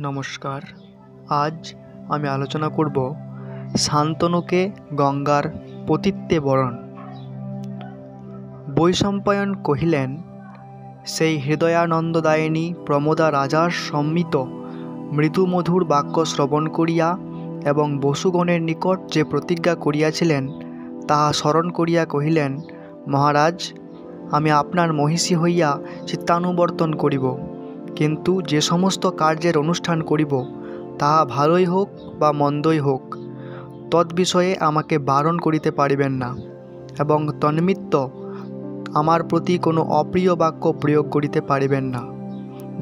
নমস্কার। আজ আমি আলোচনা করব শান্তনুকে গঙ্গার পতিত্বে বরণ। বৈশম্পায়ন কহিলেন, সেই হৃদয়ানন্দদায়িনী প্রমোদা রাজার সম্মিত মৃদুমধুর বাক্য শ্রবণ করিয়া এবং বসুগণের নিকট যে প্রতিজ্ঞা করিয়াছিলেন তাহা স্মরণ করিয়া কহিলেন, মহারাজ, আমি আপনার মহিষী হইয়া চিত্তানুবর্তন করিব, কিন্তু যে সমস্ত কার্যের অনুষ্ঠান করিব তাহা ভালোই হোক বা মন্দই হোক, তদ্বিষয়ে আমাকে বারণ করিতে পারিবেন না এবং তন্মিত্ত আমার প্রতি কোনো অপ্রিয় বাক্য প্রয়োগ করিতে পারিবেন না।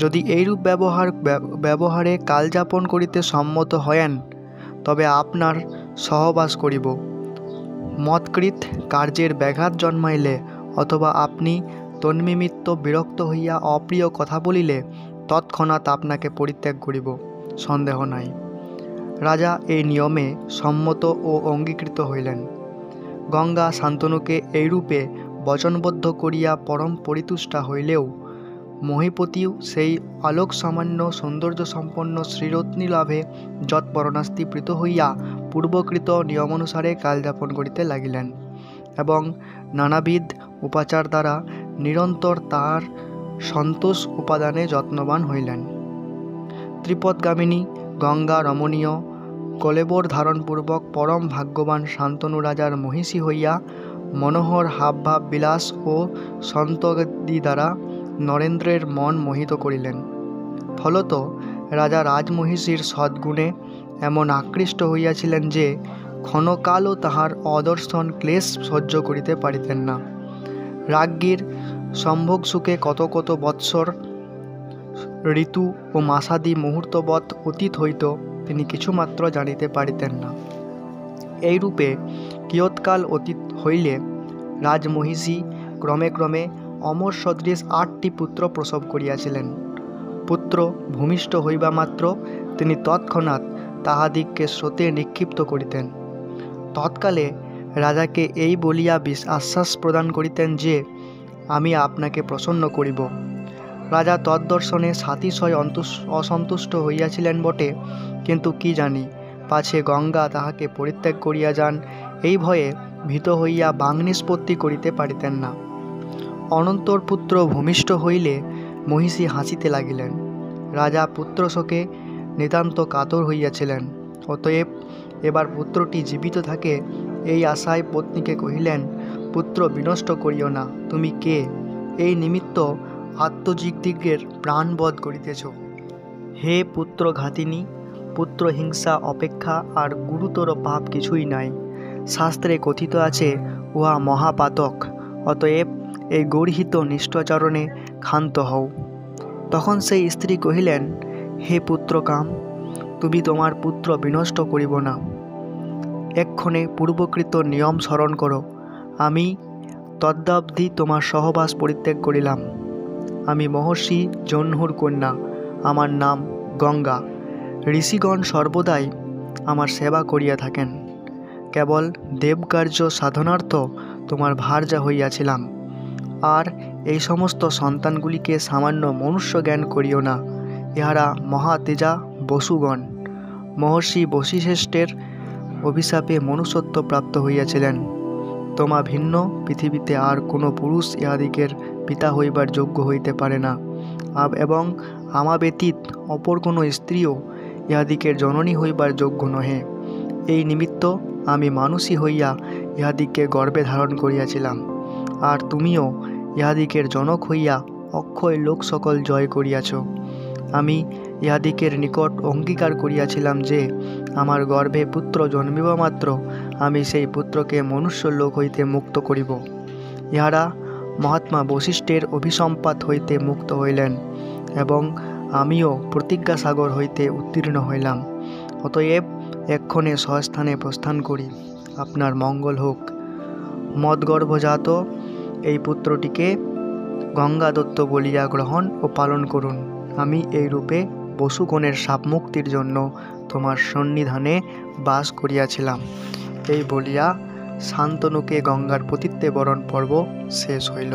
যদি এইরূপ ব্যবহারে কালযাপন করিতে সম্মত হয়েন তবে আপনার সহবাস করিব। মৎকৃত কার্যের ব্যাঘাত জন্মাইলে অথবা আপনি তন্নিমিত্ত বিরক্ত হইয়া অপ্রিয় কথা বলিলে তৎক্ষণাৎ আপনাকে পরিত্যাগ করিব, সন্দেহ নাই। রাজা এই নিয়মে সম্মত ও অঙ্গীকৃত হইলেন। গঙ্গা শান্তনুকে এইরূপে বচনবদ্ধ করিয়া পরম পরিতুষ্টা হইলেও মহীপতিও সেই আলোক সামান্য সৌন্দর্যসম্পন্ন শ্রীরত্নী লাভে যৎপরণাস্তি প্রীত হইয়া পূর্বকৃত নিয়মানুসারে কালযাপন করিতে লাগিলেন এবং নানাবিধ উপাচার দ্বারা নিরন্তর তাহার সন্তোষ উপাদানে যত্নবান হইলেন। ত্রিপদগামিনী গঙ্গা রমণীয় কলেবর ধারণপূর্বক পরম ভাগ্যবান শান্তনু রাজার মহিষী হইয়া মনোহর হাবভাব বিলাস ও সন্তগতি দ্বারা নরেন্দ্রের মন মোহিত করিলেন। ফলত রাজা রাজমহিষীর সদ্গুণে এমন আকৃষ্ট হইয়াছিলেন যে ক্ষণকালও তাহার অদর্শন ক্লেশ সহ্য করিতে পারিতেন না। রাজ্ঞীর সম্ভোগ সুখে কত কত বৎসর ঋতু ও মাসাদি মুহূর্তবৎ অতীত হইত তিনি কিছুমাত্র জানিতে পারিতেন না। এইরূপে কিয়ৎকাল অতীত হইলে রাজমহিষী ক্রমে ক্রমে অমর সদৃশ 8টি পুত্র প্রসব করিয়াছিলেন। পুত্র ভূমিষ্ঠ হইবা মাত্র তিনি তৎক্ষণাৎ তাহাদিগকে স্রোতে নিক্ষিপ্ত করিতেন। তৎকালে রাজাকে এই বলিয়া আশ্বাস প্রদান করিতেন যে আমি আপনাকে প্রসন্ন করিব। রাজা তদ্দর্শনে সাতিশয় অসন্তুষ্ট হইয়াছিলেন বটে, কিন্তু কি জানি পাছে গঙ্গা তাহাকে পরিত্যাগ করিয়া যান, এই ভয়ে ভীত হইয়া বাংনিষ্পত্তি করিতে পারিতেন না। অনন্তর পুত্র ভূমিষ্ঠ হইলে মহিষী হাসিতে লাগিলেন। রাজা পুত্রশোকে নিতান্ত কাতর হইয়াছিলেন। অতএব এবার পুত্রটি জীবিত থাকে এই আশায় পত্নীকে কহিলেন, পুত্র বিনষ্ট করিও না, তুমি কে? এই নিমিত্ত আত্মজিগদিগের প্রাণবধ করিতেছ। হে পুত্র ঘাতিনী, পুত্র হিংসা অপেক্ষা আর গুরুতর পাপ কিছুই নাই। শাস্ত্রে কথিত আছে উহা মহাপাতক। অতএব এই গর্হিত নিষ্ঠচরণে ক্ষান্ত হও। তখন সেই স্ত্রী কহিলেন, হে পুত্রকাম, তুমি তোমার পুত্র বিনষ্ট করিব না। এক্ষণে পূর্বকৃত নিয়ম স্মরণ করো। আমি তদ্যাবধি তোমার সহবাস পরিত্যাগ করিলাম। আমি মহর্ষি জহ্নুর কন্যা, আমার নাম গঙ্গা। ঋষিগণ সর্বদাই আমার সেবা করিয়া থাকেন। কেবল দেবকার্য সাধনার্থ তোমার ভার্যা হইয়াছিলাম। আর এই সমস্ত সন্তানগুলিকে সামান্য মনুষ্য জ্ঞান করিও না। ইহারা মহাতেজা বসুগণ। মহর্ষি বশিষ্ঠের অভিশাপে মনুষ্যত্ব প্রাপ্ত হইয়াছিলেন। তোমা ভিন্ন পৃথিবীতে আর কোনো পুরুষ ইহাদিগের পিতা হইবার যোগ্য হইতে পারে না, এবং আমা ব্যতীত অপর কোনো স্ত্রীও ইহাদিগের জননী হইবার যোগ্য নহে। এই নিমিত্ত আমি মানুষী হইয়া ইহাদিগকে গর্ভে ধারণ করিয়াছিলাম, আর তুমিও ইহাদিগের জনক হইয়া অক্ষয় লোক সকল জয় করিয়াছ। আমি ইহাদিগের নিকট অঙ্গীকার করিয়াছিলাম যে আমার গর্ভে পুত্র জন্মিবা মাত্র আমি সেই পুত্রকে মনুষ্য লোক হইতে মুক্ত করিব। ইহারা মহাত্মা বশিষ্ঠের অভিসম্পাত হইতে মুক্ত হইলেন এবং আমিও প্রতিজ্ঞাসাগর হইতে উত্তীর্ণ হইলাম। অতএব এক্ষণে স্বস্থানে প্রস্থান করি, আপনার মঙ্গল হোক। মদগর্ভজাত এই পুত্রটিকে গঙ্গাদত্ত বলিয়া গ্রহণ ও পালন করুন। আমি এই রূপে বসুগণের শাপমুক্তির জন্য তোমার সন্নিধানে বাস করিয়াছিলাম। এই বলিয়া শান্তনুকে গঙ্গার পতিত্বে বরণ পর্ব শেষ হইল।